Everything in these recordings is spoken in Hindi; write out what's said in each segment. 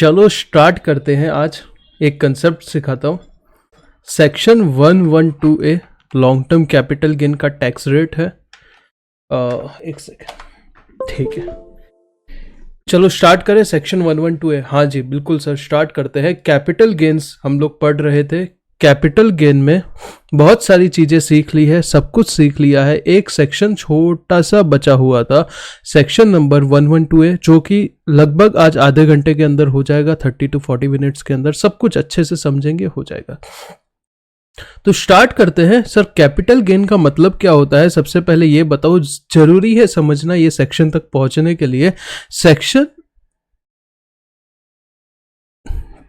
चलो स्टार्ट करते हैं। आज एक कंसेप्ट सिखाता हूँ। Section 112A long term capital gain का टैक्स रेट है। एक सेकेंड, ठीक है, चलो स्टार्ट करें। सेक्शन 112A, हाँ जी बिल्कुल सर, स्टार्ट करते हैं। कैपिटल गेन्स हम लोग पढ़ रहे थे। कैपिटल गेन में बहुत सारी चीज़ें सीख ली है, सब कुछ सीख लिया है। एक सेक्शन छोटा सा बचा हुआ था, सेक्शन नंबर 112A, जो कि लगभग आज आधे घंटे के अंदर हो जाएगा, 30 to 40 मिनट्स के अंदर सब कुछ अच्छे से समझेंगे, हो जाएगा। तो स्टार्ट करते हैं। सर कैपिटल गेन का मतलब क्या होता है? सबसे पहले ये बताओ, जरूरी है समझना ये सेक्शन तक पहुंचने के लिए।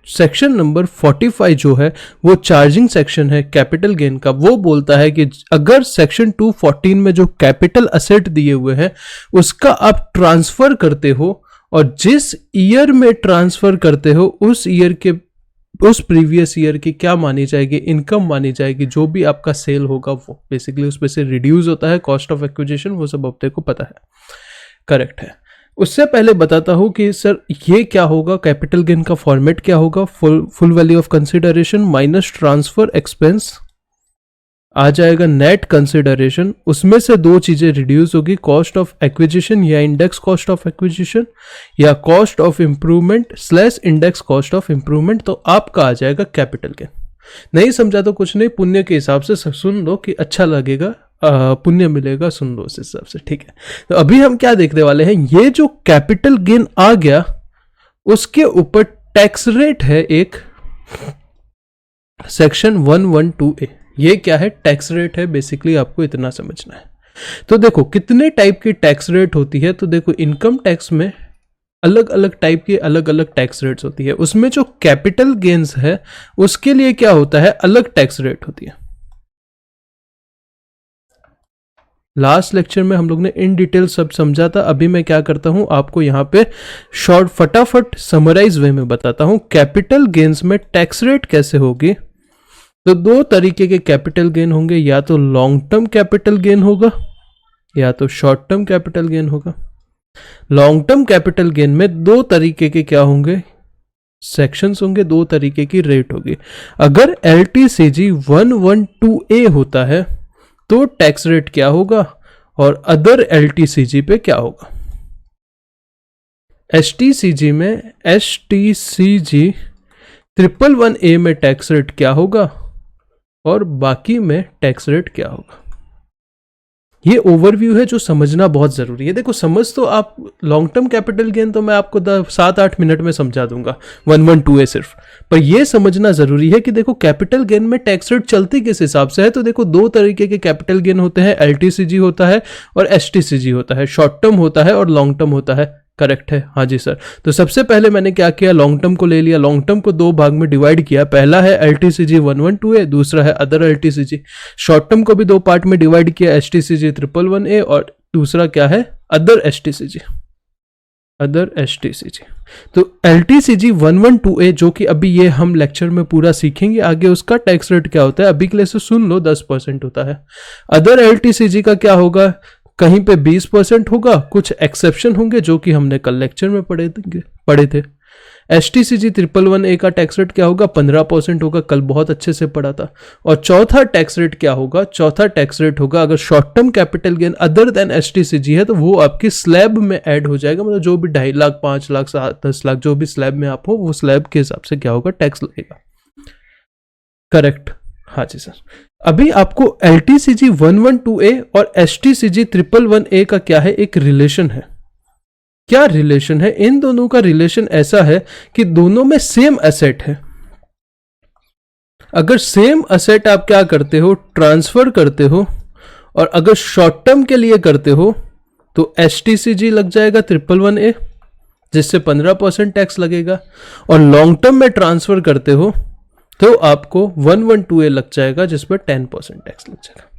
सेक्शन नंबर 45 जो है वो चार्जिंग सेक्शन है कैपिटल गेन का। वो बोलता है कि अगर सेक्शन 214 में जो कैपिटल असेट दिए हुए हैं उसका आप ट्रांसफर करते हो और जिस ईयर में ट्रांसफर करते हो उस ईयर के उस प्रीवियस ईयर की क्या मानी जाएगी? इनकम मानी जाएगी। जो भी आपका सेल होगा वो बेसिकली उसमें से रिड्यूस होता है, कॉस्ट ऑफ एक्विजिशन, वो सब अपने को पता है, करेक्ट है। उससे पहले बताता हूं कि सर ये क्या होगा, कैपिटल गेन का फॉर्मेट क्या होगा। Full value of consideration minus transfer expense आ जाएगा नेट कंसिडरेशन। उसमें से दो चीजें रिड्यूस होगी, कॉस्ट ऑफ एक्विजिशन या इंडेक्स कॉस्ट ऑफ एक्विजिशन या cost of improvement slash index cost of improvement. तो आपका आ जाएगा कैपिटल गेन। नहीं समझा तो कुछ नहीं, पुण्य के हिसाब से सुन लो कि अच्छा लगेगा, पुण्य मिलेगा, सुन लो उस हिसाब से, ठीक है। तो अभी हम क्या देखने वाले हैं, ये जो कैपिटल गेन आ गया उसके ऊपर टैक्स रेट है एक, सेक्शन 112A। ये क्या है? टैक्स रेट है, बेसिकली आपको इतना समझना है। तो देखो कितने टाइप की टैक्स रेट होती है। तो देखो इनकम टैक्स में अलग अलग टाइप की अलग अलग टैक्स रेट्स होती है। उसमें जो कैपिटल गेन्स है उसके लिए क्या होता है, अलग टैक्स रेट होती है। लास्ट लेक्चर में हम लोग ने इन डिटेल सब समझा था। अभी मैं क्या करता हूं, आपको यहां पे शॉर्ट फटाफट समराइज वे में बताता हूं कैपिटल गेन्स में टैक्स रेट कैसे होगी। तो दो तरीके के कैपिटल गेन होंगे, या तो लॉन्ग टर्म कैपिटल गेन होगा या तो शॉर्ट टर्म कैपिटल गेन होगा। लॉन्ग टर्म कैपिटल गेन में दो तरीके के क्या होंगे, सेक्शंस होंगे, दो तरीके की रेट होगी। अगर LTCG 112A होता है तो टैक्स रेट क्या होगा और अदर LTCG पे क्या होगा। STCG में STCG 111A में टैक्स रेट क्या होगा और बाकी में टैक्स रेट क्या होगा। ये ओवरव्यू है जो समझना बहुत जरूरी है। देखो समझ तो आप लॉन्ग टर्म कैपिटल गेन तो मैं आपको 7-8 मिनट में समझा दूंगा 112A सिर्फ, पर ये समझना जरूरी है कि देखो कैपिटल गेन में टैक्स रेट चलती किस हिसाब से है। तो देखो दो तरीके के कैपिटल गेन होते हैं, LTCG होता है और STCG होता है। शॉर्ट टर्म होता है और लॉन्ग टर्म होता है, करेक्ट है, हाँ जी सर। तो सबसे पहले मैंने क्या किया, लॉन्ग टर्म को ले लिया, लॉन्ग टर्म को दो भाग में डिवाइड किया। पहला है LTCG 112A, दूसरा है अदर LTCG। शॉर्ट टर्म को भी दो पार्ट में डिवाइड किया, STCG 111A और दूसरा क्या है, अदर STCG। तो LTCG 112A जो कि अभी ये हम लेक्चर में पूरा सीखेंगे आगे, उसका टैक्स रेट क्या होता है अभी के लिए से सुन लो, 10% होता है। अदर LTCG का क्या होगा, कहीं पे 20% होगा, कुछ एक्सेप्शन होंगे जो कि हमने कल लेक्चर में पढ़े थे। STCG 111A का टैक्स रेट क्या होगा, 15% होगा, कल बहुत अच्छे से पढ़ा था। और चौथा टैक्स रेट क्या होगा, चौथा टैक्स रेट होगा अगर short term capital gain other than STCG है तो वो आपकी स्लैब में ऐड हो जाएगा। मतलब जो भी 2.5 लाख 5 लाख 10 लाख जो भी स्लैब में आप हो, वो स्लैब के हिसाब से क्या होगा, टैक्स लगेगा, करेक्ट, हाँ जी सर। अभी आपको LTCG 112A और STCG 111A का क्या है, एक रिलेशन है। क्या रिलेशन है? इन दोनों का रिलेशन ऐसा है कि दोनों में सेम एसेट है। अगर सेम एसेट आप क्या करते हो, ट्रांसफर करते हो, और अगर शॉर्ट टर्म के लिए करते हो तो STCG लग जाएगा 111A जिससे 15% टैक्स लगेगा, और लॉन्ग टर्म में ट्रांसफर करते हो तो आपको 112A लग जाएगा जिसमें 10% टैक्स लग जाएगा।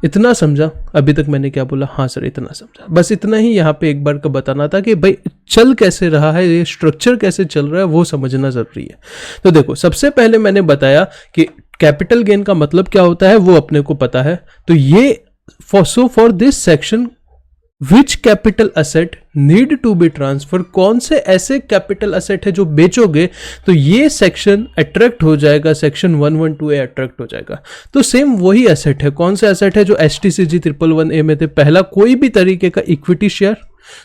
इतना समझा? अभी तक मैंने क्या बोला? हाँ सर इतना समझा। बस इतना ही यहाँ पे एक बार का बताना था कि भाई चल कैसे रहा है, ये स्ट्रक्चर कैसे चल रहा है वो समझना जरूरी है। तो देखो सबसे पहले मैंने बताया कि कैपिटल गेन का मतलब क्या होता है वो अपने को पता है। तो ये for this section which capital asset need to be transfer, कौन से ऐसे कैपिटल असेट है जो बेचोगे तो ये सेक्शन अट्रैक्ट हो जाएगा, सेक्शन 112A अट्रैक्ट हो जाएगा। तो सेम वही एसेट है, कौन से एसेट है जो STCG 111A में थे। पहला, कोई भी तरीके का इक्विटी शेयर,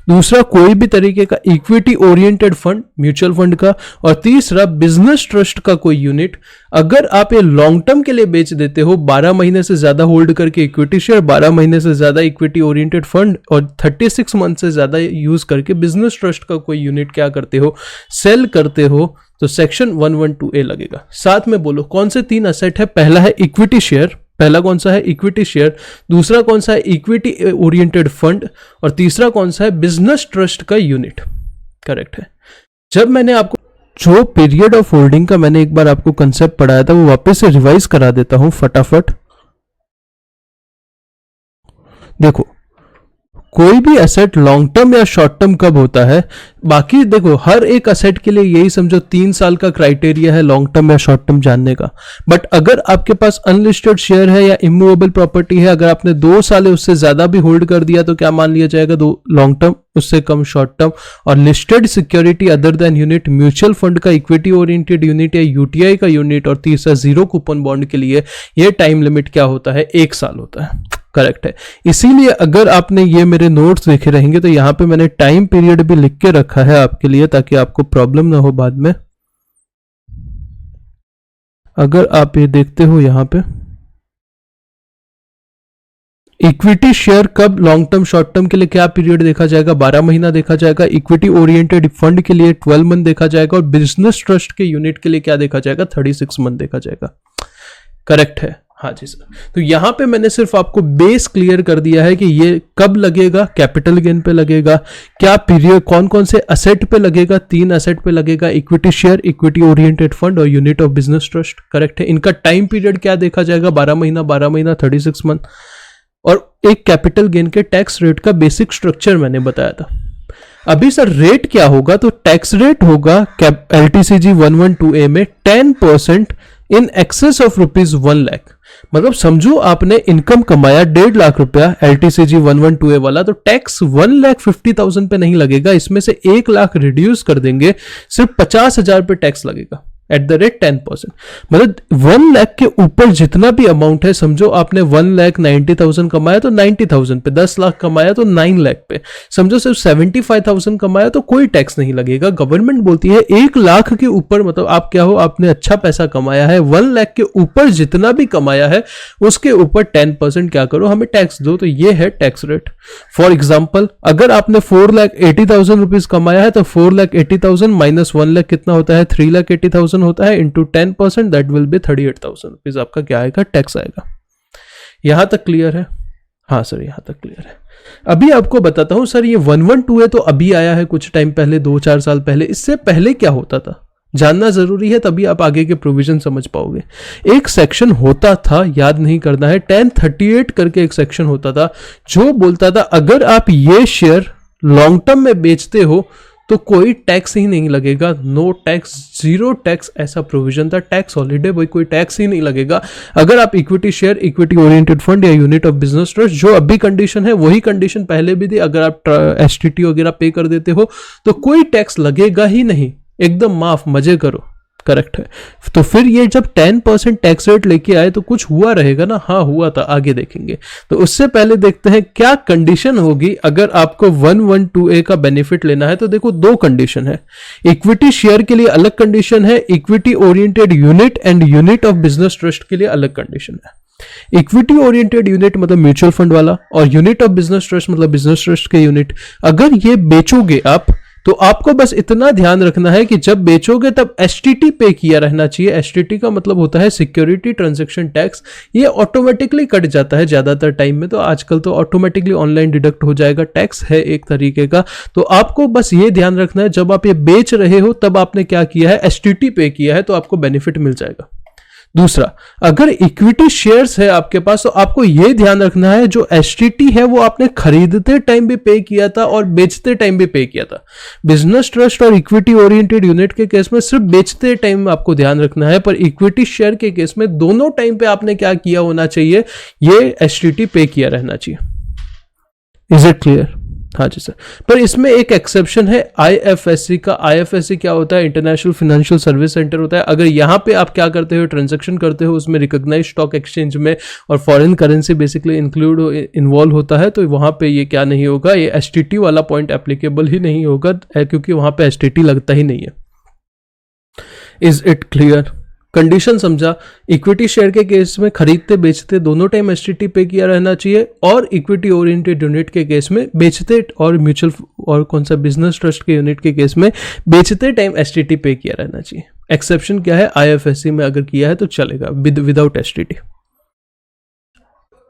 दूसरा कोई भी तरीके का equity oriented fund mutual fund का, और तीसरा बिजनेस ट्रस्ट का कोई यूनिट। अगर आप ये लॉन्ग टर्म के लिए बेच देते हो, 12 महीने से ज्यादा होल्ड करके इक्विटी शेयर, 12 महीने से ज्यादा इक्विटी ओरिएंटेड फंड और 36 मंथ से ज्यादा यूज करके बिजनेस ट्रस्ट का कोई यूनिट क्या करते हो, सेल करते हो, तो सेक्शन 112A लगेगा। साथ में बोलो कौन से 3 असेट है। पहला है इक्विटी शेयर, पहला कौन सा है इक्विटी शेयर, दूसरा कौन सा है इक्विटी ओरिएंटेड फंड, और तीसरा कौन सा है बिजनेस ट्रस्ट का यूनिट। करेक्ट है। जब मैंने आपको जो पीरियड ऑफ होल्डिंग का मैंने एक बार आपको कंसेप्ट पढ़ाया था वो वापस से रिवाइज करा देता हूं फटाफट। देखो, कोई भी एसेट लॉन्ग टर्म या शॉर्ट टर्म कब होता है, बाकी देखो हर एक एसेट के लिए यही समझो 3 साल का क्राइटेरिया है लॉन्ग टर्म या शॉर्ट टर्म जानने का। बट अगर आपके पास अनलिस्टेड शेयर है या इमूवेबल प्रॉपर्टी है, अगर आपने 2 साल उससे ज्यादा भी होल्ड कर दिया तो क्या मान लिया जाएगा, 2 लॉन्ग टर्म, उससे कम शॉर्ट टर्म। और listed security other than unit, mutual fund का इक्विटी ओरिएंटेड यूनिट या UTI का यूनिट, और तीसरा जीरो कूपन बॉन्ड के लिए ये टाइम लिमिट क्या होता है, 1 साल होता है। करेक्ट है। इसीलिए अगर आपने ये मेरे नोट्स देखे रहेंगे तो यहां पे मैंने टाइम पीरियड भी लिख के रखा है आपके लिए, ताकि आपको प्रॉब्लम ना हो बाद में। अगर आप ये देखते हो यहां पे इक्विटी शेयर कब लॉन्ग टर्म शॉर्ट टर्म के लिए क्या पीरियड देखा जाएगा, 12 महीना देखा जाएगा। इक्विटी ओरिएंटेड फंड के लिए 12 मंथ देखा जाएगा, और बिजनेस ट्रस्ट के यूनिट के लिए क्या देखा जाएगा, 36 मंथ देखा जाएगा। करेक्ट है। हाँ जी सर। तो यहां पे मैंने सिर्फ आपको बेस क्लियर कर दिया है कि ये कब लगेगा, कैपिटल गेन पे लगेगा, क्या पीरियड, कौन कौन से असेट पे लगेगा, 3 असेट पे लगेगा, equity share, equity oriented fund और unit of business trust. Correct है। इनका टाइम पीरियड क्या देखा जाएगा, 12 महीना 36 मंथ, और एक कैपिटल गेन के टैक्स रेट का बेसिक स्ट्रक्चर मैंने बताया था। अभी सर रेट क्या होगा, तो टैक्स रेट होगा LTCG 112A में 10% इन एक्सेस ऑफ ₹1 लाख। मतलब समझो आपने इनकम कमाया 1.5 लाख रुपया LTCG 112A वाला, तो टैक्स 1,50,000 पे नहीं लगेगा, इसमें से 1 लाख रिड्यूस कर देंगे, सिर्फ 50,000 पे टैक्स लगेगा एट द रेट 10%। मतलब 1 लाख के ऊपर जितना भी अमाउंट है, समझो आपने 1,90,000 कमाया तो 90,000 पे, 10 लाख कमाया तो 9 लाख पे, समझो सिर्फ 75,000 कमाया तो कोई टैक्स नहीं लगेगा। गवर्नमेंट बोलती है 1 लाख के ऊपर, मतलब आप क्या हो, आपने अच्छा पैसा कमाया है, 1 लाख के ऊपर जितना भी कमाया है उसके ऊपर 10% क्या करो, हमें टैक्स दो। तो ये है टैक्स रेट। फॉर एग्जाम्पल, अगर आपने 4,80,000 रुपीज कमाया है तो 4,80,000 माइनस 1 लाख कितना होता है, 3,80,000 होता है, into 10%, that will be 38,000 rupees आपका क्या आएगा, टैक्स आएगा। यहां तक क्लियर है? हाँ सर, यहां तक क्लियर है। अभी आपको बताता हूं सर, ये 112 तो अभी आया है कुछ टाइम पहले, 2-4 साल पहले। इससे पहले क्या होता था जानना जरूरी है, तभी आप आगे के प्रोविजन समझ पाओगे। एक सेक्शन होता था, याद नहीं करना है, 1038 करके एक सेक्शन होता था जो बोलता था अगर आप ये शेयर लॉन्ग टर्म में बेचते हो तो कोई टैक्स ही नहीं लगेगा, नो टैक्स, 0 टैक्स, ऐसा प्रोविजन था। टैक्स हॉलीडे, भाई कोई टैक्स ही नहीं लगेगा अगर आप equity share, equity oriented fund या यूनिट ऑफ बिजनेस ट्रस्ट, जो अभी कंडीशन है वही कंडीशन पहले भी थी, अगर आप STT वगैरह पे कर देते हो तो कोई टैक्स लगेगा ही नहीं, एकदम माफ, मजे करो। करेक्ट है। तो फिर ये जब 10% टैक्स रेट लेके आए तो कुछ हुआ रहेगा ना, हाँ हुआ था, आगे देखेंगे। तो उससे पहले देखते हैं क्या कंडीशन होगी अगर आपको 112A का बेनिफिट लेना है। तो देखो 2 कंडीशन है, इक्विटी शेयर के लिए अलग कंडीशन है, equity oriented unit and unit of business trust के लिए अलग कंडीशन है। इक्विटी ओरिएंटेड यूनिट मतलब म्यूचुअल फंड वाला, और यूनिट ऑफ बिजनेस ट्रस्ट मतलब बिजनेस ट्रस्ट के यूनिट। अगर ये बेचोगे आप तो आपको बस इतना ध्यान रखना है कि जब बेचोगे तब STT पे किया रहना चाहिए। STT का मतलब होता है सिक्योरिटी ट्रांजैक्शन टैक्स। ये ऑटोमेटिकली कट जाता है ज्यादातर टाइम में, तो आजकल तो ऑटोमेटिकली ऑनलाइन डिडक्ट हो जाएगा, टैक्स है एक तरीके का। तो आपको बस ये ध्यान रखना है जब आप ये बेच रहे हो तब आपने क्या किया है, STT पे किया है, तो आपको बेनिफिट मिल जाएगा। दूसरा, अगर इक्विटी शेयर्स है आपके पास तो आपको यह ध्यान रखना है जो STT है वो आपने खरीदते टाइम भी पे किया था और बेचते टाइम भी पे किया था। बिजनेस ट्रस्ट और इक्विटी ओरिएंटेड यूनिट के केस में सिर्फ बेचते टाइम आपको ध्यान रखना है, पर इक्विटी शेयर के केस में दोनों टाइम पे आपने क्या किया होना चाहिए, ये STT पे किया रहना चाहिए। Is it clear? हाँ जी सर, पर इसमें एक एक्सेप्शन है आईएफएससी का। आईएफएससी क्या होता है? इंटरनेशनल फाइनेंशियल सर्विस सेंटर होता है। अगर यहाँ पे आप क्या करते हो, ट्रांजैक्शन करते हो, उसमें रिकॉग्नाइज्ड स्टॉक एक्सचेंज में और फॉरेन करेंसी बेसिकली इन्वॉल्व होता है, तो वहाँ पे ये क्या नहीं होगा, ये एसटीटी वाला पॉइंट एप्लीकेबल ही नहीं होगा, क्योंकि वहाँ पे एसटीटी लगता ही नहीं है। Is it clear? कंडीशन समझा? इक्विटी शेयर के केस में खरीदते बेचते दोनों टाइम एसटीटी पे किया रहना चाहिए, और इक्विटी ओरिएंटेड यूनिट के केस में बेचते और म्यूचुअल और कौन सा बिजनेस ट्रस्ट के यूनिट के केस में बेचते टाइम एसटीटी पे किया रहना चाहिए। एक्सेप्शन क्या है? आईएफएससी में अगर किया है तो चलेगा, विदाउट एसटीटी।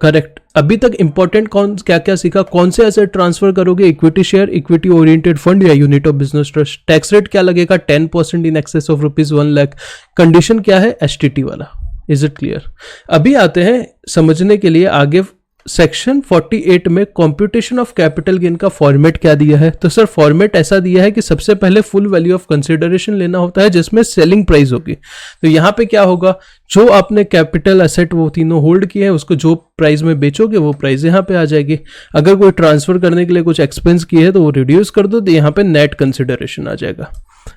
करेक्ट। अभी तक इंपॉर्टेंट क्या क्या सीखा? कौन से एसेट ट्रांसफर करोगे? Equity share, equity oriented fund या unit of business trust. Tax rate क्या लगेगा? 10% in excess of ₹1 lakh. Condition क्या है? एसटीटी वाला। Is it clear? अभी आते हैं समझने के लिए आगे सेक्शन 48 में कंप्यूटेशन ऑफ कैपिटल गेन का फॉर्मेट क्या दिया है। तो सर फॉर्मेट ऐसा दिया है कि सबसे पहले फुल वैल्यू ऑफ कंसिडरेशन लेना होता है, जिसमें सेलिंग प्राइस होगी। तो यहाँ पे क्या होगा, जो आपने कैपिटल एसेट वो तीनों होल्ड किए हैं, उसको जो प्राइस में बेचोगे वो प्राइस यहाँ पे आ जाएगी। अगर कोई ट्रांसफर करने के लिए कुछ एक्सपेंस किए है तो वो रिड्यूस कर दो, तो यहाँ पे नेट कंसिडरेशन आ जाएगा।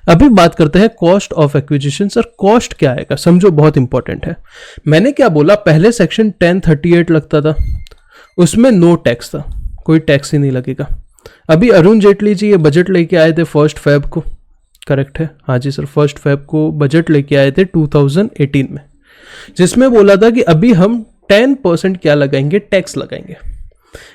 अभी बात करते हैं cost of acquisition. Sir cost क्या आएगा, समझो, बहुत इंपॉर्टेंट है। मैंने क्या बोला, पहले सेक्शन 1038 लगता था, उसमें नो टैक्स था, कोई टैक्स ही नहीं लगेगा। अभी अरुण जेटली जी ये बजट लेके आए थे 1 फ़रवरी को, करेक्ट है? हाँ जी सर, 1 फ़रवरी को बजट लेके आए थे 2018 में, जिसमें बोला था कि अभी हम 10% क्या लगाएंगे, टैक्स लगाएंगे।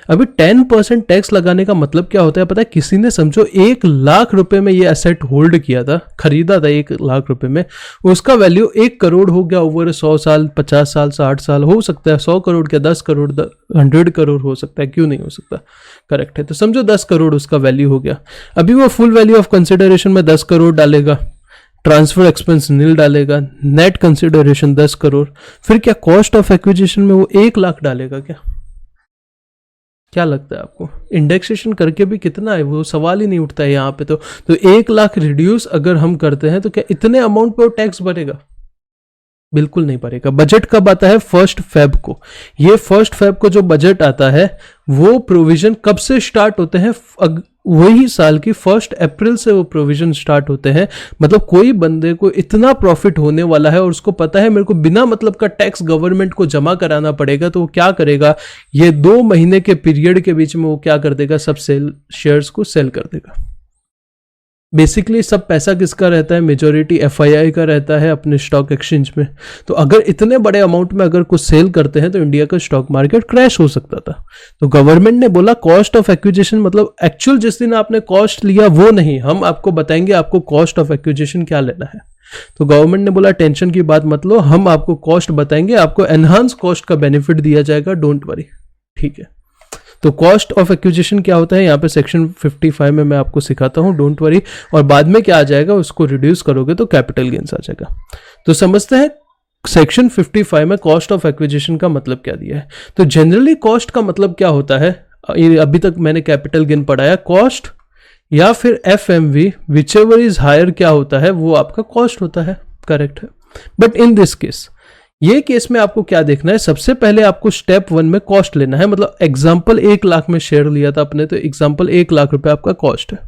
अभी 10% टैक्स लगाने का मतलब क्या होता है पता है? किसी ने समझो 1 लाख रुपए में ये एसेट होल्ड किया था, खरीदा था 1 लाख रुपए में, उसका वैल्यू 1 करोड़ हो गया ओवर 100 साल, 50 साल, 60 साल, हो सकता है 100 करोड़ क्या 10 करोड़ 100 करोड़ हो सकता है, क्यों नहीं हो सकता? करेक्ट है। तो समझो 10 करोड़ उसका वैल्यू हो गया। अभी वो फुल वैल्यू ऑफ कंसिडरेशन में 10 करोड़ डालेगा, ट्रांसफर एक्सपेंस नील डालेगा, नेट कंसिडरेशन 10 करोड़, फिर क्या कॉस्ट ऑफ एक्विजिशन में वो 1 लाख डालेगा क्या लगता है आपको? इंडेक्सेशन करके भी कितना है, वो सवाल ही नहीं उठता है यहाँ पे। तो 1 लाख रिड्यूस अगर हम करते हैं तो क्या इतने अमाउंट पे वो टैक्स भरेगा? बिल्कुल नहीं भरेगा। बजट कब आता है? 1 फ़रवरी को। ये 1 फ़रवरी को जो बजट आता है वो प्रोविजन कब से स्टार्ट होते हैं? वही साल की 1 अप्रैल से वो प्रोविजन स्टार्ट होते हैं। मतलब कोई बंदे को इतना प्रॉफिट होने वाला है और उसको पता है मेरे को बिना मतलब का टैक्स गवर्नमेंट को जमा कराना पड़ेगा, तो वो क्या करेगा, ये 2 महीने के पीरियड के बीच में वो क्या कर देगा, सब शेयर्स को सेल कर देगा। बेसिकली सब पैसा किसका रहता है? मेजॉरिटी एफआईआई का रहता है अपने स्टॉक एक्सचेंज में। तो अगर इतने बड़े अमाउंट में अगर कुछ सेल करते हैं तो इंडिया का स्टॉक मार्केट क्रैश हो सकता था। तो गवर्नमेंट ने बोला कॉस्ट ऑफ एक्विजिशन, मतलब एक्चुअल जिस दिन आपने कॉस्ट लिया वो नहीं, हम आपको बताएंगे आपको कॉस्ट ऑफ एक्विजिशन क्या लेना है। तो गवर्नमेंट ने बोला टेंशन की बात मत लो, हम आपको कॉस्ट बताएंगे, आपको एनहांस कॉस्ट का बेनिफिट दिया जाएगा, डोंट वरी। ठीक है। तो कॉस्ट ऑफ एक्विजिशन क्या होता है यहाँ पे सेक्शन 55 में मैं आपको सिखाता हूँ, डोंट वरी। और बाद में क्या आ जाएगा, उसको रिड्यूस करोगे तो कैपिटल गेन्स आ जाएगा। तो समझते हैं सेक्शन 55 में कॉस्ट ऑफ एक्विजिशन का मतलब क्या दिया है। तो जनरली कॉस्ट का मतलब क्या होता है, अभी तक मैंने कैपिटल गेन पढ़ाया, कॉस्ट या फिर FMV whichever is higher क्या होता है, वो आपका कॉस्ट होता है, करेक्ट है। बट इन दिस केस, ये केस में आपको क्या देखना है, सबसे पहले आपको स्टेप 1 में कॉस्ट लेना है। मतलब एग्जांपल 1 लाख में शेयर लिया था आपने, तो एग्जांपल 1 लाख रुपए आपका कॉस्ट है।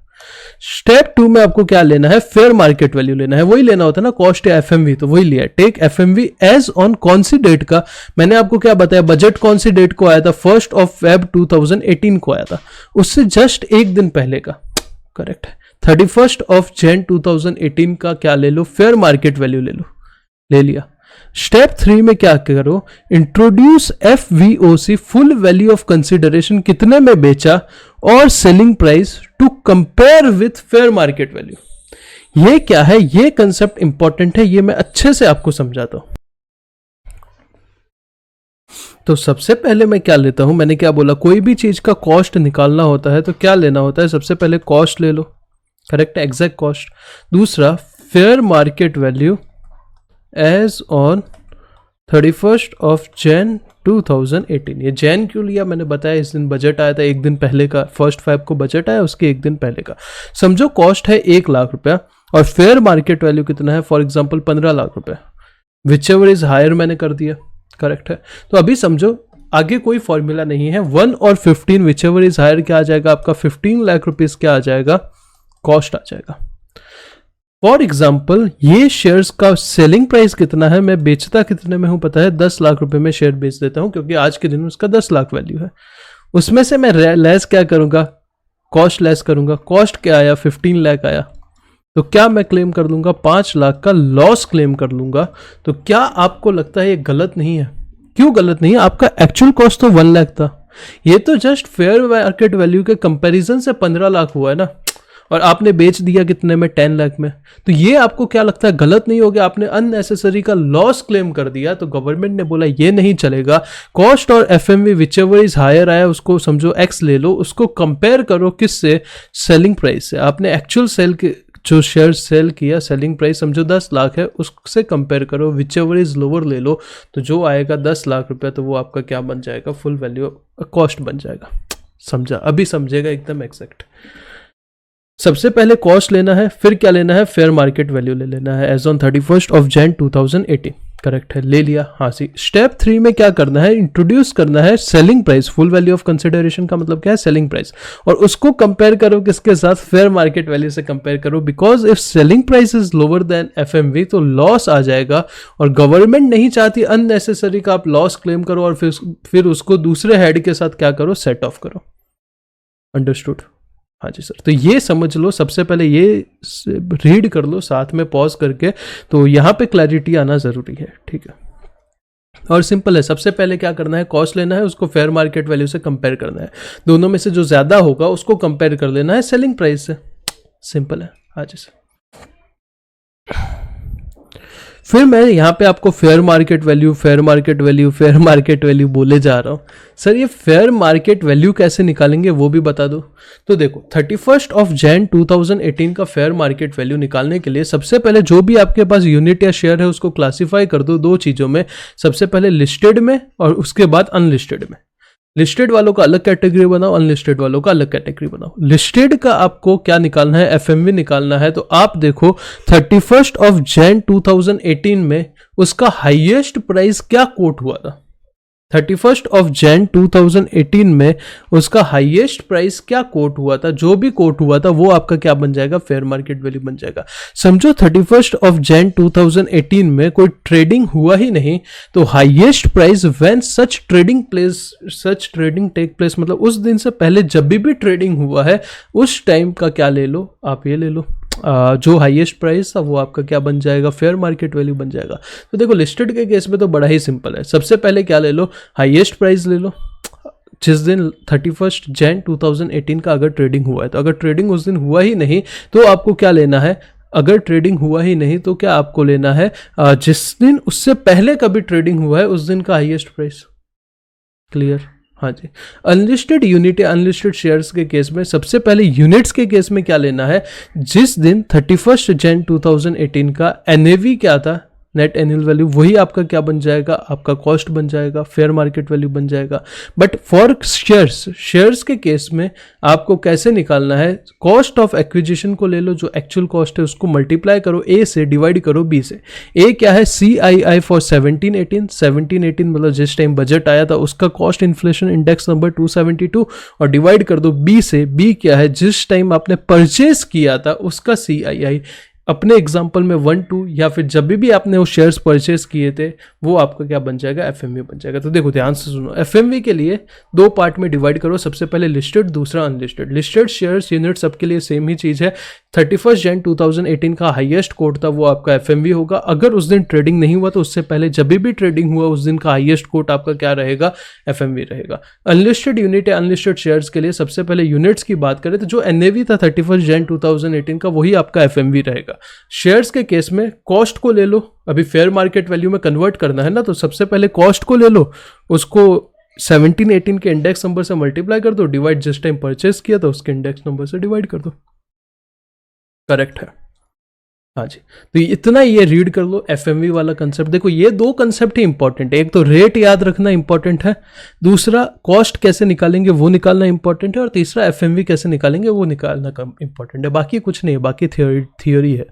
स्टेप 2 में आपको क्या लेना है, फेयर मार्केट वैल्यू लेना है। वही लेना होता है ना कॉस्ट या एफएमवी, तो वही लिया है। टेक एफएमवी एज ऑन कौन सी डेट का, मैंने आपको क्या बताया, बजट कौन सी डेट को आया था, 1 फ़रवरी 2018 को आया था, उससे जस्ट एक दिन पहले का, करेक्ट है। 31 जनवरी 2018 का क्या ले लो, फेयर मार्केट वैल्यू ले लो, ले लिया। स्टेप 3 में क्या करो, introduce FVOC full value of consideration, कितने में बेचा और selling price to compare with fair market value. ये क्या है, ये कंसेप्ट इंपॉर्टेंट है, ये मैं अच्छे से आपको समझाता हूं। तो सबसे पहले मैं क्या लेता हूं, मैंने क्या बोला, कोई भी चीज का कॉस्ट निकालना होता है तो क्या लेना होता है, सबसे पहले कॉस्ट ले लो, करेक्ट, एग्जैक्ट कॉस्ट। दूसरा fair market value as on 31 January 2018। ये जैन क्यों लिया मैंने बताया, इस दिन बजट आया था, एक दिन पहले का, 1 फ़रवरी को बजट आया, उसके एक दिन पहले का। समझो कॉस्ट है 1 लाख रुपया और फेयर मार्केट वैल्यू कितना है, फॉर एग्जांपल 15 लाख रुपया, विच एवर इज हायर मैंने कर दिया, करेक्ट है। तो अभी समझो आगे कोई फॉर्मूला नहीं है। 1 और 15 विच एवर इज हायर क्या आ जाएगा आपका 15 लाख रुपीज क्या आ जाएगा कॉस्ट आ जाएगा। फॉर एग्जाम्पल ये शेयर्स का सेलिंग प्राइस कितना है, मैं बेचता कितने में हूं पता है, 10 लाख रुपए में शेयर बेच देता हूं क्योंकि आज के दिन में उसका 10 लाख वैल्यू है। उसमें से मैं लेस क्या करूंगा, कॉस्ट लेस करूंगा। कॉस्ट क्या आया 15 लाख आया, तो क्या मैं क्लेम कर लूंगा 5 लाख का लॉस क्लेम कर लूंगा। तो क्या आपको लगता है ये गलत नहीं है? क्यों गलत नहीं है? आपका एक्चुअल कॉस्ट तो 1 लाख था, ये तो जस्ट फेयर मार्केट वैल्यू के कंपैरिजन से 15 लाख हुआ है ना, और आपने बेच दिया कितने में 10 लाख में। तो ये आपको क्या लगता है गलत नहीं हो गया? आपने अननेसेसरी का लॉस क्लेम कर दिया। तो गवर्नमेंट ने बोला ये नहीं चलेगा, कॉस्ट और FMV whichever is higher आया उसको समझो एक्स ले लो, उसको कंपेयर करो किससे, सेलिंग प्राइस से। आपने एक्चुअल सेल के जो शेयर सेल किया सेलिंग प्राइस समझो 10 लाख है, उससे कंपेयर करो, विच एवर इज लोअर ले लो, तो जो आएगा 10 लाख रुपया, तो वो आपका क्या बन जाएगा, फुल वैल्यू कॉस्ट बन जाएगा। समझा? अभी समझेगा एकदम एग्जैक्ट। सबसे पहले कॉस्ट लेना है, फिर क्या लेना है, फेयर मार्केट वैल्यू ले लेना है एज ऑन 31 Jan 2018। करेक्ट है, ले लिया। हाँ सी। स्टेप 3 में क्या करना है, इंट्रोड्यूस करना है selling price. Full value of consideration का मतलब क्या है, सेलिंग प्राइस, और उसको कंपेयर करो किसके साथ, फेयर मार्केट वैल्यू से कंपेयर करो। Because if selling price is lower than FMV तो लॉस आ जाएगा, और गवर्नमेंट नहीं चाहती अननेसेसरी का आप लॉस क्लेम करो और फिर उसको दूसरे हेड के साथ क्या करो, सेट ऑफ करो। अंडरस्टूड? हाँ जी सर। तो ये समझ लो, सबसे पहले ये रीड कर लो साथ में पॉज करके, तो यहाँ पे क्लैरिटी आना ज़रूरी है। ठीक है, और सिंपल है। सबसे पहले क्या करना है, कॉस्ट लेना है, उसको फेयर मार्केट वैल्यू से कंपेयर करना है, दोनों में से जो ज़्यादा होगा उसको कंपेयर कर लेना है सेलिंग प्राइस से। सिंपल है। हाँ जी सर। फिर मैं यहाँ पे आपको fair market value, fair market value, fair market value बोले जा रहा हूँ। सर ये फेयर मार्केट वैल्यू कैसे निकालेंगे वो भी बता दो। तो देखो 31 Jan 2018 का फेयर मार्केट वैल्यू निकालने के लिए सबसे पहले जो भी आपके पास यूनिट या शेयर है उसको क्लासीफाई कर दो दो चीज़ों में, सबसे पहले लिस्टेड में और उसके बाद अनलिस्टेड में। लिस्टेड वालों का अलग कैटेगरी बनाओ, अनलिस्टेड वालों का अलग कैटेगरी बनाओ। लिस्टेड का आपको क्या निकालना है, एफएमवी निकालना है। तो आप देखो 31 Jan 2018 में उसका हाईएस्ट प्राइस क्या कोट हुआ था, 31 Jan 2018 में उसका हाईएस्ट प्राइस क्या कोट हुआ था, जो भी कोट हुआ था वो आपका क्या बन जाएगा, फेयर मार्केट वैल्यू बन जाएगा। समझो 31 Jan 2018 में कोई ट्रेडिंग हुआ ही नहीं, तो highest price when such trading take place, मतलब उस दिन से पहले जब भी ट्रेडिंग हुआ है उस टाइम का क्या ले लो, आप ये ले लो, जो हाईएस्ट प्राइस था वो आपका क्या बन जाएगा, फेयर मार्केट वैल्यू बन जाएगा। तो देखो लिस्टेड के केस में तो बड़ा ही सिंपल है। सबसे पहले क्या ले लो, हाईएस्ट प्राइस ले लो जिस दिन 31 Jan 2018 का अगर ट्रेडिंग हुआ है। तो अगर ट्रेडिंग उस दिन हुआ ही नहीं तो आपको क्या लेना है, अगर ट्रेडिंग हुआ ही नहीं तो क्या आपको लेना है, जिस दिन उससे पहले कभी ट्रेडिंग हुआ है उस दिन का हाईएस्ट प्राइस। क्लियर? हाँ जी। अनलिस्टेड यूनिट या अनलिस्टेड शेयर्स के केस में सबसे पहले यूनिट्स के केस में क्या लेना है, जिस दिन 31 Jan 2018 का एनएवी क्या था, नेट एनुअल वैल्यू, वही आपका क्या बन जाएगा, आपका कॉस्ट बन जाएगा, फेयर मार्केट वैल्यू बन जाएगा। बट फॉर शेयर्स के केस में आपको कैसे निकालना है, कॉस्ट ऑफ एक्विजिशन को ले लो, जो एक्चुअल कॉस्ट है उसको मल्टीप्लाई करो ए से, डिवाइड करो बी से। ए क्या है, CII फॉर 1718 मतलब जिस टाइम बजट आया था उसका कॉस्ट इन्फ्लेशन इंडेक्स नंबर 272, और डिवाइड कर दो बी से। बी क्या है, जिस टाइम आपने परचेज किया था उसका CII। अपने एग्जाम्पल में 1, 2 या फिर जब भी आपने वो शेयर्स परचेज किए थे वो आपका क्या बन जाएगा, एफएमवी बन जाएगा। तो देखो ध्यान से सुनो, एफएमवी के लिए दो पार्ट में डिवाइड करो, सबसे पहले लिस्टेड, दूसरा अनलिस्टेड। लिस्टेड शेयर्स यूनिट सबके लिए सेम ही चीज़ है। 31 Jan 2018 का हाईएस्ट कोट था वो आपका एफएमवी होगा। अगर उस दिन ट्रेडिंग नहीं हुआ तो उससे पहले जब भी ट्रेडिंग हुआ उस दिन का हाईएस्ट कोट आपका क्या रहेगा, एफएमवी रहेगा। अनलिस्टेड यूनिट या अनलिस्टेड शेयर्स के लिए सबसे पहले यूनिट्स की बात करें तो जो एनएवी था 31 Jan 2018 का वही आपका एफएमवी रहेगा। शेयर्स के केस में कॉस्ट को ले लो, अभी फेयर मार्केट वैल्यू में कन्वर्ट करना है ना, तो सबसे पहले कॉस्ट को ले लो, उसको 1718 के इंडेक्स नंबर से मल्टीप्लाई कर दो, डिवाइड जिस टाइम परचेस किया था उसके इंडेक्स नंबर से डिवाइड कर दो। करेक्ट है? हाँ जी। तो इतना ये रीड कर लो एफएमवी वाला कंसेप्ट। देखो ये दो कंसेप्ट ही इंपॉर्टेंट है, एक तो रेट याद रखना इंपॉर्टेंट है, दूसरा कॉस्ट कैसे निकालेंगे वो निकालना इंपॉर्टेंट है, और तीसरा एफएमवी कैसे निकालेंगे वो निकालना कम इंपॉर्टेंट है। बाकी कुछ नहीं है, बाकी थियोरी है।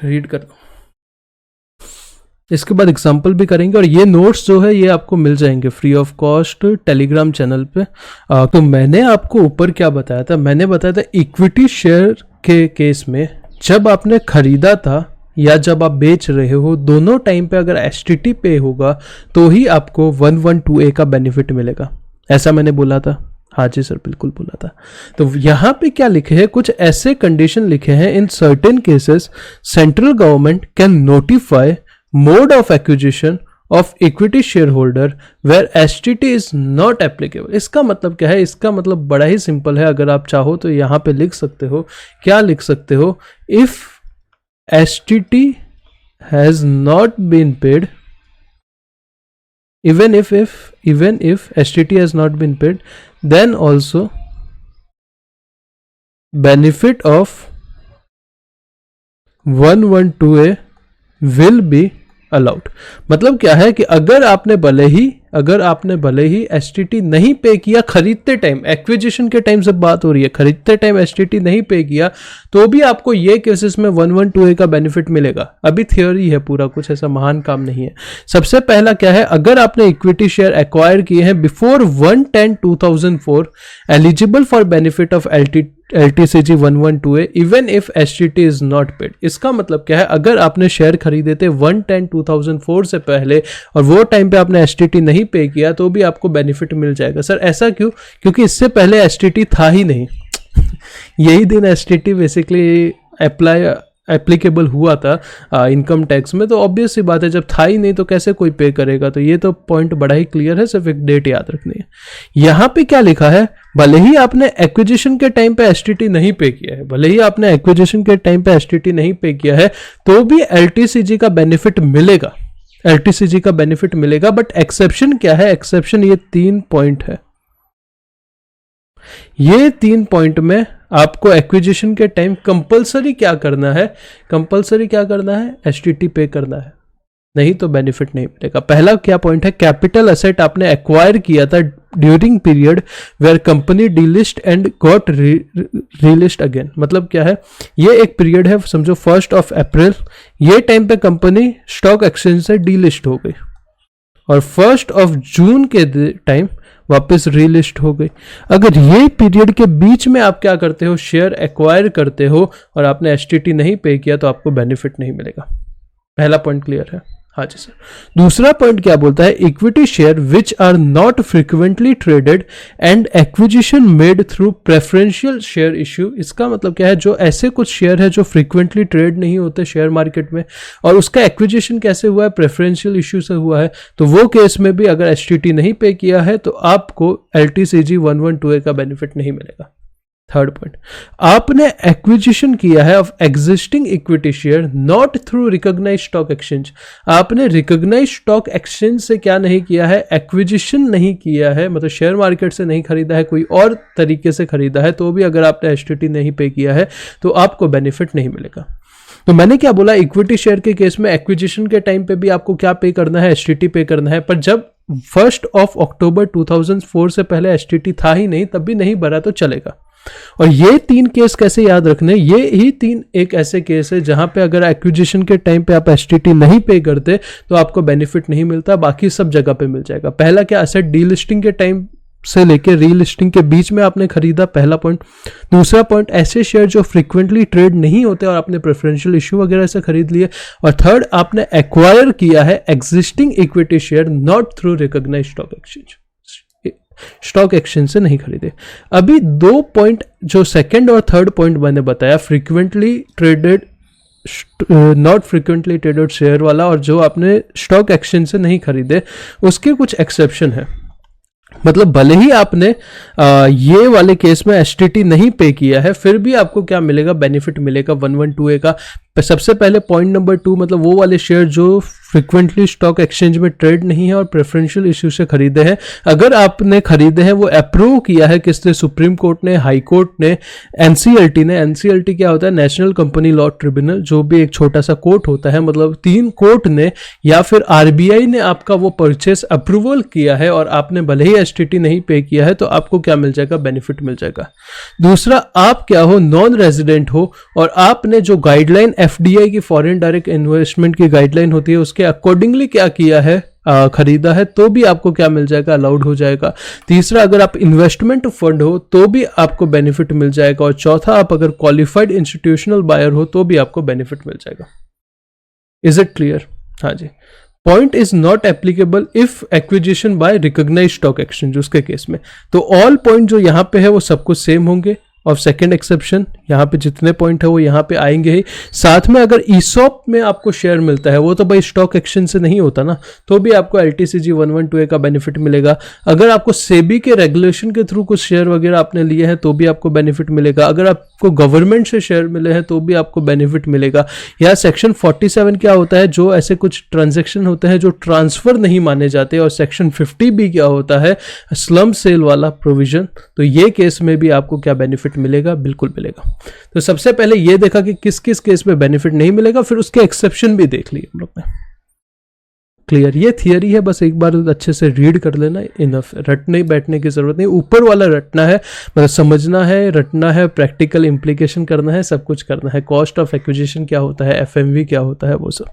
रीड कर दो। इसके बाद एग्जाम्पल भी करेंगे और ये नोट्स जो है ये आपको मिल जाएंगे free of cost Telegram channel पे। तो मैंने आपको ऊपर क्या बताया था, मैंने बताया था इक्विटी शेयर के केस में जब आपने खरीदा था या जब आप बेच रहे हो, दोनों टाइम पे अगर एसटीटी पे होगा तो ही आपको 112A का बेनिफिट मिलेगा, ऐसा मैंने बोला था। हाँ जी सर, बिल्कुल बोला था। तो यहाँ पे क्या लिखे हैं, कुछ ऐसे कंडीशन लिखे हैं, in certain cases central government can notify mode of acquisition of equity share holder where STT is not applicable. इसका मतलब क्या है, इसका मतलब बड़ा ही सिंपल है। अगर आप चाहो तो यहाँ पे लिख सकते हो, क्या लिख सकते हो, if STT has not been paid, even if STT has not been paid, then also benefit of 112A will be allowed। मतलब क्या है कि अगर आपने भले ही एसटीटी नहीं पे किया खरीदते टाइम, एक्विजिशन के टाइम से बात हो रही है, खरीदते टाइम एसटीटी नहीं पे किया तो भी आपको ये केसेस में 112A का बेनिफिट मिलेगा। अभी थियोरी है पूरा, कुछ ऐसा महान काम नहीं है। सबसे पहला क्या है, अगर आपने इक्विटी शेयर एक्वायर किए हैं before 1/10/2004 eligible for benefit of LTCG 112A even if STT is not paid. इसका मतलब क्या है, अगर आपने शेयर खरीदे थे 1/10/2004 से पहले और वो टाइम पे आपने एसटीटी नहीं पे किया तो भी आपको बेनिफिट मिल जाएगा। सर ऐसा क्यों? क्योंकि इससे पहले एसटीटी था ही नहीं। यही दिन एसटीटी बेसिकली एप्लीकेबल हुआ था इनकम टैक्स में, तो ऑब्वियस सी बात है जब था ही नहीं तो कैसे कोई पे करेगा। तो ये तो पॉइंट बड़ा ही क्लियर है, सिर्फ एक डेट याद रखनी है। यहाँ पे क्या लिखा है, भले ही आपने एक्विजिशन के टाइम पे एसटीटी नहीं पे किया है, भले ही आपने एक्विजिशन के टाइम पे एसटीटी नहीं पे किया है तो भी एलटीसीजी का बेनिफिट मिलेगा, एलटीसीजी का बेनिफिट मिलेगा। बट एक्सेप्शन क्या है, एक्सेप्शन ये 3 पॉइंट है। ये 3 पॉइंट में आपको एक्विजिशन के टाइम कंपलसरी क्या करना है, एसटीटी पे करना है, नहीं तो बेनिफिट नहीं मिलेगा। पहला क्या पॉइंट है, कैपिटल एसेट आपने एक्वायर किया था during period where company delist and got relist again. मतलब क्या है, ये एक पीरियड है, समझो 1 अप्रैल, ये टाइम पे कंपनी स्टॉक एक्सचेंज से डीलिस्ट हो गई और 1 जून के टाइम वापस रीलिस्ट हो गई। अगर ये पीरियड के बीच में आप क्या करते हो, शेयर एक्वायर करते हो और आपने एसटीटी नहीं पे किया तो आपको बेनिफिट नहीं मिलेगा। पहला पॉइंट क्लियर है? हाँ जी सर। दूसरा पॉइंट क्या बोलता है, equity share which are not frequently traded and acquisition made through preferential share issue. इसका मतलब क्या है, जो ऐसे कुछ शेयर है जो फ्रिक्वेंटली ट्रेड नहीं होते शेयर मार्केट में और उसका एक्विजिशन कैसे हुआ है, प्रेफरेंशियल इश्यू से हुआ है, तो वो केस में भी अगर एसटीटी नहीं पे किया है तो आपको एलटीसीजी 112A का बेनिफिट नहीं मिलेगा। थर्ड पॉइंट, आपने एक्विजिशन किया है of existing equity share not through recognised stock exchange. आपने रिकॉग्नाइज्ड स्टॉक एक्सचेंज से क्या नहीं किया है, एक्विजिशन नहीं किया है, मतलब शेयर मार्केट से नहीं खरीदा है, कोई और तरीके से खरीदा है, तो भी अगर आपने एसटीटी नहीं पे किया है तो आपको बेनिफिट नहीं मिलेगा। तो मैंने क्या बोला, इक्विटी शेयर के केस में एक्विजिशन के टाइम पे भी आपको क्या पे करना है, एसटीटी पे करना है, पर जब 1 अक्टूबर 2004 से पहले एसटीटी था ही नहीं तब भी नहीं भरा तो चलेगा। और ये 3 केस कैसे याद रखने, ये ही 3 एक ऐसे केस है जहां पे अगर एक्विजिशन के टाइम पे आप एसटीटी नहीं पे करते तो आपको बेनिफिट नहीं मिलता, बाकी सब जगह पे मिल जाएगा। पहला क्या, एसेट डीलिस्टिंग के टाइम से लेके रीलिस्टिंग के बीच में आपने खरीदा, पहला पॉइंट। दूसरा पॉइंट, ऐसे शेयर जो फ्रीक्वेंटली ट्रेड नहीं होते और आपने प्रेफरेंशियल इश्यू वगैरह से खरीद लिए। और थर्ड, आपने एक्वायर किया है existing equity share not through recognised stock exchange, stock exchange से नहीं खरीदे। अभी 2 पॉइंट जो सेकंड और थर्ड पॉइंट मैंने बताया, frequently traded not frequently traded share वाला और जो आपने स्टॉक एक्सचेंज से नहीं खरीदे, उसके कुछ एक्सेप्शन है। मतलब भले ही आपने ये वाले केस में एसटीटी नहीं पे किया है फिर भी आपको क्या मिलेगा, बेनिफिट मिलेगा 112A का। सबसे पहले पॉइंट नंबर 2, मतलब वो वाले शेयर जो फ्रिक्वेंटली स्टॉक एक्सचेंज में ट्रेड नहीं है और प्रेफरेंशियल इश्यू से खरीदे हैं, अगर आपने खरीदे हैं वो अप्रूव किया है किसने, सुप्रीम कोर्ट ने, हाई कोर्ट ने, एनसीएलटी ने। एनसीएलटी क्या होता है, नेशनल कंपनी लॉ ट्रिब्यूनल, जो भी एक छोटा सा कोर्ट होता है, मतलब 3 कोर्ट ने या फिर आरबीआई ने आपका वो परचेस अप्रूवल किया है और आपने भले ही एसटीटी नहीं पे किया है तो आपको क्या मिल जाएगा, बेनिफिट मिल जाएगा। दूसरा, आप क्या हो, नॉन रेजिडेंट हो और आपने जो गाइडलाइन एफडीआई की फॉरेन डायरेक्ट इन्वेस्टमेंट की गाइडलाइन होती है उसके अकॉर्डिंगली क्या किया है, खरीदा है, तो भी आपको क्या मिल जाएगा, अलाउड हो जाएगा। तीसरा, अगर आप इन्वेस्टमेंट फंड हो तो भी आपको बेनिफिट मिल जाएगा। और चौथा, आप अगर क्वालिफाइड इंस्टीट्यूशनल बायर हो तो भी आपको बेनिफिट मिल जाएगा। Is it clear? हाँ जी। Point is not applicable if acquisition by recognised stock exchange, उसके केस में तो ऑल पॉइंट जो यहाँ पे है वो सब कुछ सेम होंगे। और सेकंड एक्सेप्शन, यहाँ पे जितने पॉइंट है वो यहाँ पे आएंगे ही। साथ में अगर ईसॉप में आपको शेयर मिलता है वो तो भाई स्टॉक एक्सचेंज से नहीं होता ना, तो भी आपको LTCG 112A का बेनिफिट मिलेगा। अगर आपको सेबी के रेगुलेशन के थ्रू कुछ शेयर वगैरह आपने लिए हैं तो भी आपको बेनिफिट मिलेगा। अगर आपको गवर्नमेंट से शेयर मिले हैं तो भी आपको बेनिफिट मिलेगा। या सेक्शन 47 क्या होता है, जो ऐसे कुछ ट्रांजेक्शन होते हैं जो ट्रांसफर नहीं माने जाते। और सेक्शन 50B क्या होता है, स्लम सेल वाला प्रोविजन। तो ये केस में भी आपको क्या बेनिफिट मिलेगा, बिल्कुल मिलेगा। तो सबसे पहले ये देखा कि किस किस केस में बेनिफिट नहीं मिलेगा, फिर उसके एक्सेप्शन भी देख लिए हम लोग ने। क्लियर? ये थियरी है, बस एक बार अच्छे से रीड कर लेना, इनफ। रटने बैठने की जरूरत नहीं, ऊपर वाला रटना है, मतलब समझना है, रटना है, प्रैक्टिकल इंप्लीकेशन करना है, सब कुछ करना है। कॉस्ट ऑफ एक्विजिशन क्या होता है, FMV क्या होता है, वो सब।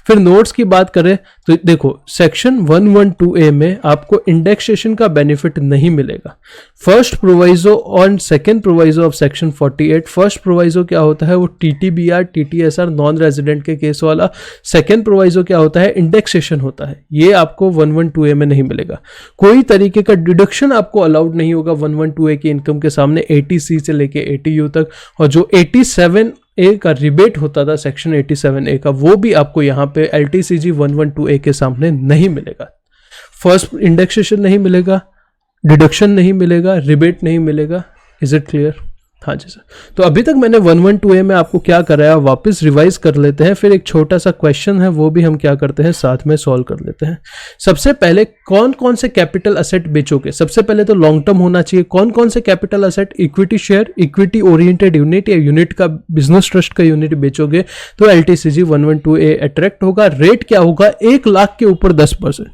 फिर नोट्स की बात करें तो देखो, सेक्शन 112A में आपको इंडेक्सेशन का बेनिफिट नहीं मिलेगा। फर्स्ट प्रोवाइजो और second proviso of section 48। First proviso क्या होता है, वो TTBR TTSR नॉन रेजिडेंट के केस वाला। सेकेंड प्रोवाइजो क्या होता है, इंडेक्सेशन होता है। ये आपको 112A में नहीं मिलेगा। कोई तरीके का डिडक्शन आपको अलाउड नहीं होगा 112A की इनकम के सामने 80C से लेके 80U तक। और जो 87A का रिबेट होता था सेक्शन 87A का, वो भी आपको यहाँ पे LTCG 112A के सामने नहीं मिलेगा। फर्स्ट इंडेक्सेशन नहीं मिलेगा, डिडक्शन नहीं मिलेगा, रिबेट नहीं मिलेगा। Is it clear? हाँ जी सर। तो अभी तक मैंने 112A में आपको क्या कराया, वापस रिवाइज कर लेते हैं। फिर एक छोटा सा क्वेश्चन है, वो भी हम क्या करते हैं, साथ में सॉल्व कर लेते हैं। सबसे पहले कौन कौन से कैपिटल असेट बेचोगे? सबसे पहले तो लॉन्ग टर्म होना चाहिए। कौन कौन से capital asset? Equity share, equity oriented unit या यूनिट का, बिजनेस ट्रस्ट का यूनिट बेचोगे तो LTCG 112A अट्रैक्ट होगा। रेट क्या होगा, 1 लाख के ऊपर 10%।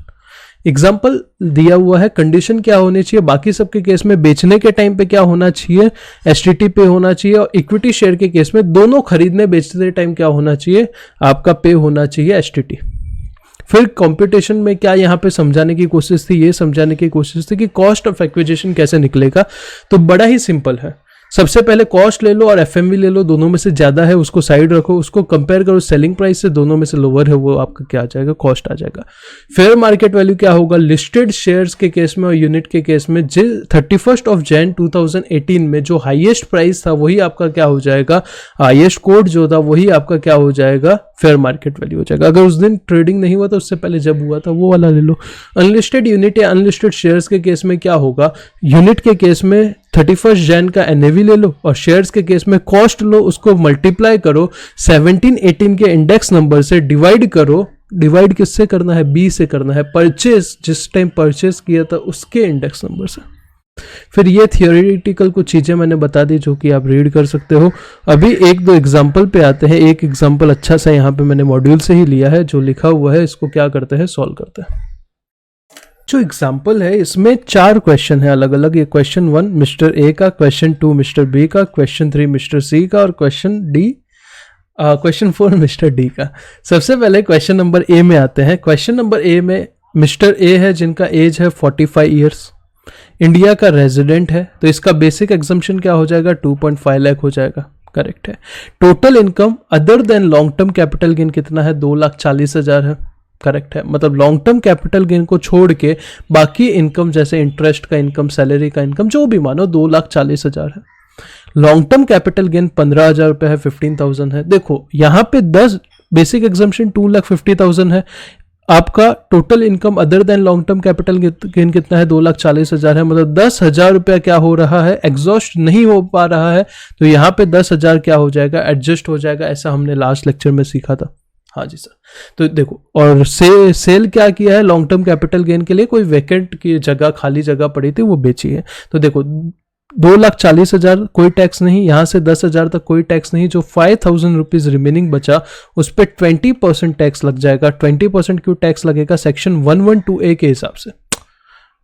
एग्जाम्पल दिया हुआ है। कंडीशन क्या होनी चाहिए, बाकी सबके केस में बेचने के टाइम पे क्या होना चाहिए, STT पे होना चाहिए। और इक्विटी शेयर के केस में दोनों खरीदने बेचते टाइम क्या होना चाहिए, आपका पे होना चाहिए STT। फिर कंपटीशन में क्या यहाँ पे समझाने की कोशिश थी, ये समझाने की कोशिश थी कि कॉस्ट ऑफ एक्विजिशन कैसे निकलेगा। तो बड़ा ही सिंपल है। सबसे पहले कॉस्ट ले लो और FMV ले लो, दोनों में से ज्यादा है उसको साइड रखो, उसको कंपेयर करो सेलिंग प्राइस से, दोनों में से लोअर है वो आपका क्या आ जाएगा, कॉस्ट आ जाएगा। फेयर मार्केट वैल्यू क्या होगा, लिस्टेड शेयर्स के केस में और यूनिट के केस में 31 जनवरी 2018 में जो हाईएस्ट प्राइस था वही आपका क्या हो जाएगा, हाईएस्ट कोड जो था वही आपका क्या हो जाएगा, फेयर मार्केट वैल्यू हो जाएगा। अगर उस दिन ट्रेडिंग नहीं हुआ तो उससे पहले जब हुआ था वो वाला ले लो। अनलिस्टेड यूनिट या अनलिस्टेड शेयर्स के केस में क्या होगा, यूनिट के केस में 31 जनवरी का NAV ले लो और शेयर्स के केस में कॉस्ट लो, उसको मल्टीप्लाई करो 1718 के इंडेक्स नंबर से, डिवाइड करो। डिवाइड किससे करना है, B से करना है, परचेज जिस टाइम परचेज किया था उसके इंडेक्स नंबर से। फिर ये थियोरेटिकल कुछ चीजें मैंने बता दी जो कि आप रीड कर सकते हो। अभी एक दो एग्जांपल पे आते हैं। एक एग्जांपल अच्छा सा यहाँ पे मैंने मॉड्यूल से ही लिया है, जो लिखा हुआ है इसको क्या करते हैं, सॉल्व करते हैं। जो एग्जाम्पल है इसमें 4 क्वेश्चन है अलग अलग। ये क्वेश्चन 1 मिस्टर ए का, क्वेश्चन 2 मिस्टर बी का, क्वेश्चन 3 मिस्टर सी का और क्वेश्चन 4 मिस्टर डी का। सबसे पहले क्वेश्चन नंबर ए में आते हैं। क्वेश्चन नंबर ए में मिस्टर ए है जिनका एज है 45 ईयर्स, इंडिया का रेजिडेंट है। तो इसका बेसिक एग्जम्पशन क्या हो जाएगा, 2.5 लाख हो जाएगा। करेक्ट है। Total income other than long term capital gain कितना है, 2,40,000 है। करेक्ट है। मतलब लॉन्ग टर्म कैपिटल गेन को छोड़ के बाकी इनकम जैसे इंटरेस्ट का इनकम, सैलरी का इनकम, जो भी मानो 2,40,000 है। लॉन्ग टर्म कैपिटल गेन 15,000 रुपए है, 15,000 है। देखो यहाँ पे 10 बेसिक एग्जम्पशन 2,50,000 है। आपका total income other than long term capital gain कितना है, 2,40,000 है। मतलब 10,000 रुपया क्या हो रहा है, एग्जॉस्ट नहीं हो पा रहा है। तो यहाँ पे 10,000 क्या हो जाएगा, एडजस्ट हो जाएगा। ऐसा हमने लास्ट लेक्चर में सीखा था। हाँ जी सर। तो देखो, और सेल क्या किया है, लॉन्ग टर्म कैपिटल गेन के लिए कोई वैकेंट की जगह, खाली जगह पड़ी थी, वो बेची है। तो देखो 2,40,000 कोई टैक्स नहीं, यहां से 10,000 तक कोई टैक्स नहीं। जो 5,000 रुपीज रिमेनिंग बचा उस पर 20% टैक्स लग जाएगा। 20% क्यों टैक्स लगेगा, सेक्शन 112A के हिसाब से।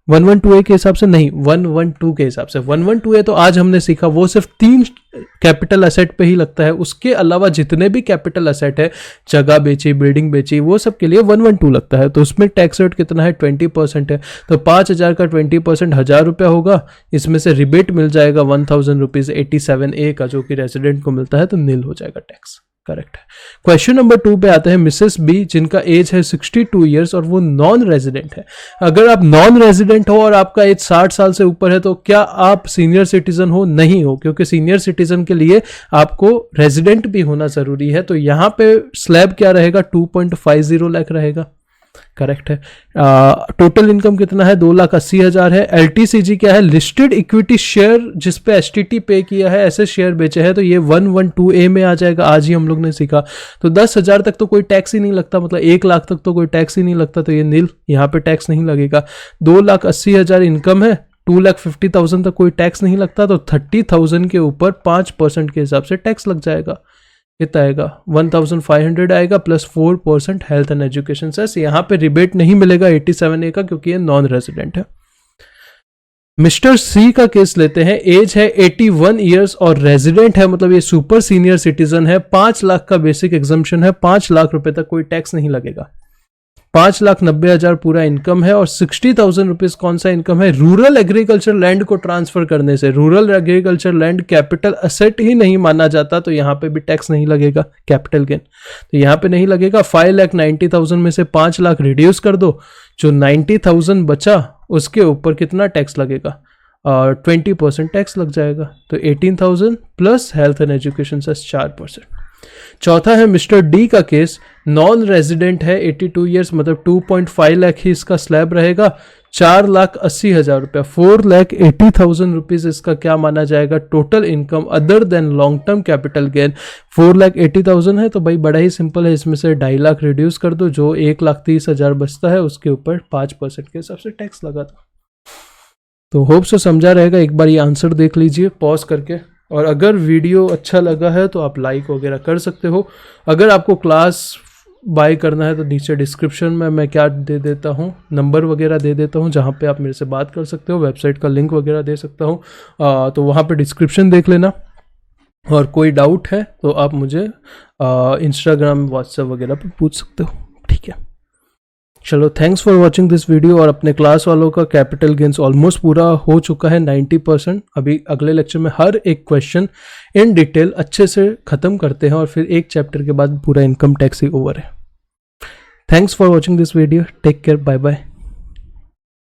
112A के हिसाब से नहीं, 112 के हिसाब से। 112A तो आज हमने सीखा, वो सिर्फ 3 कैपिटल एसेट पे ही लगता है। उसके अलावा जितने भी कैपिटल एसेट है, जगह बेची, बिल्डिंग बेची, वो सब के लिए 112 लगता है। तो उसमें टैक्स रेट कितना है, 20% है। तो 5,000 का 20% 1,000 रुपया होगा। इसमें से रिबेट मिल जाएगा 1,000 रुपीज 87A का, जो कि रेजिडेंट को मिलता है, तो नील हो जाएगा टैक्स। करेक्ट है। क्वेश्चन नंबर 2 पे आते हैं। मिसेस बी, जिनका एज है 62 ईयर्स और वो नॉन रेजिडेंट है। अगर आप नॉन रेजिडेंट हो और आपका एज 60 साल से ऊपर है तो क्या आप सीनियर सिटीजन हो? नहीं हो, क्योंकि सीनियर सिटीजन के लिए आपको रेजिडेंट भी होना जरूरी है। तो यहां पे स्लैब क्या रहेगा, 2.50 लाख रहेगा। करेक्ट है। टोटल इनकम कितना है, 2,80,000 है। LTCG क्या है, लिस्टेड इक्विटी शेयर, जिसपे STT पे किया है, ऐसे शेयर बेचे हैं, तो ये 112A में आ जाएगा। आज ही हम लोग ने सीखा। तो 10,000 तक तो कोई टैक्स ही नहीं लगता, मतलब 1 लाख तक तो कोई टैक्स ही नहीं लगता, तो ये नील, यहाँ पे टैक्स नहीं लगेगा। 2,80,000 इनकम है, 2,50,000 तक कोई टैक्स नहीं लगता, तो 30,000 के ऊपर 5% के हिसाब से टैक्स लग जाएगा। कितना आएगा, 1,500 आएगा plus 4% health and education cess. यहाँ पे रिबेट नहीं मिलेगा 87A का, क्योंकि ये नॉन रेजिडेंट है। मिस्टर सी का केस लेते हैं। एज है 81 ईयर्स और रेजिडेंट है, मतलब ये सुपर सीनियर सिटीजन है। 5 लाख का बेसिक एग्जम्पशन है, 5 लाख रुपए तक कोई टैक्स नहीं लगेगा। 5,90,000 पूरा इनकम है और 60,000 रुपीज कौन सा इनकम है, रूरल एग्रीकल्चर लैंड को ट्रांसफर करने से। Rural agriculture land capital asset ही नहीं माना जाता, तो यहाँ पे भी टैक्स नहीं लगेगा कैपिटल गेन, तो यहाँ पे नहीं लगेगा। 5,90,000 में से 5 लाख रिड्यूस कर दो, जो 90,000 बचा उसके ऊपर कितना टैक्स लगेगा, 20% टैक्स लग जाएगा। तो 18,000 प्लस हेल्थ एंड एजुकेशन से 4%। चौथा है मिस्टर डी का केस। नॉन रेजिडेंट है, 82 ईयर्स, मतलब 2.5 लाख ही इसका स्लैब रहेगा। 4,80,000 रुपया, 4,80,000 रुपीज इसका क्या माना जाएगा, total income other than long term capital gain. 4,80,000 है, तो भाई बड़ा ही सिंपल है, इसमें से 2.5 लाख रिड्यूस कर दो, जो 1,30,000 बचता है उसके ऊपर 5% के हिसाब से टैक्स लगा दो। तो होप से समझा रहेगा। एक बार ये आंसर देख लीजिए पॉज करके, और अगर वीडियो अच्छा लगा है तो आप लाइक वगैरह कर सकते हो। अगर आपको क्लास बाय करना है तो नीचे डिस्क्रिप्शन में मैं क्या दे देता हूँ, नंबर वगैरह दे देता हूँ, जहाँ पे आप मेरे से बात कर सकते हो। वेबसाइट का लिंक वगैरह दे सकता हूँ, तो वहाँ पे डिस्क्रिप्शन देख लेना। और कोई डाउट है तो आप मुझे इंस्टाग्राम, व्हाट्सएप वगैरह पे पूछ सकते हो। ठीक है, चलो, thanks for watching this video. और अपने क्लास वालों का कैपिटल गेन्स ऑलमोस्ट पूरा हो चुका है, 90%। अभी अगले लेक्चर में हर एक क्वेश्चन इन डिटेल अच्छे से खत्म करते हैं, और फिर एक चैप्टर के बाद पूरा इनकम टैक्स ही ओवर है। Thanks for watching this video, take care, bye bye.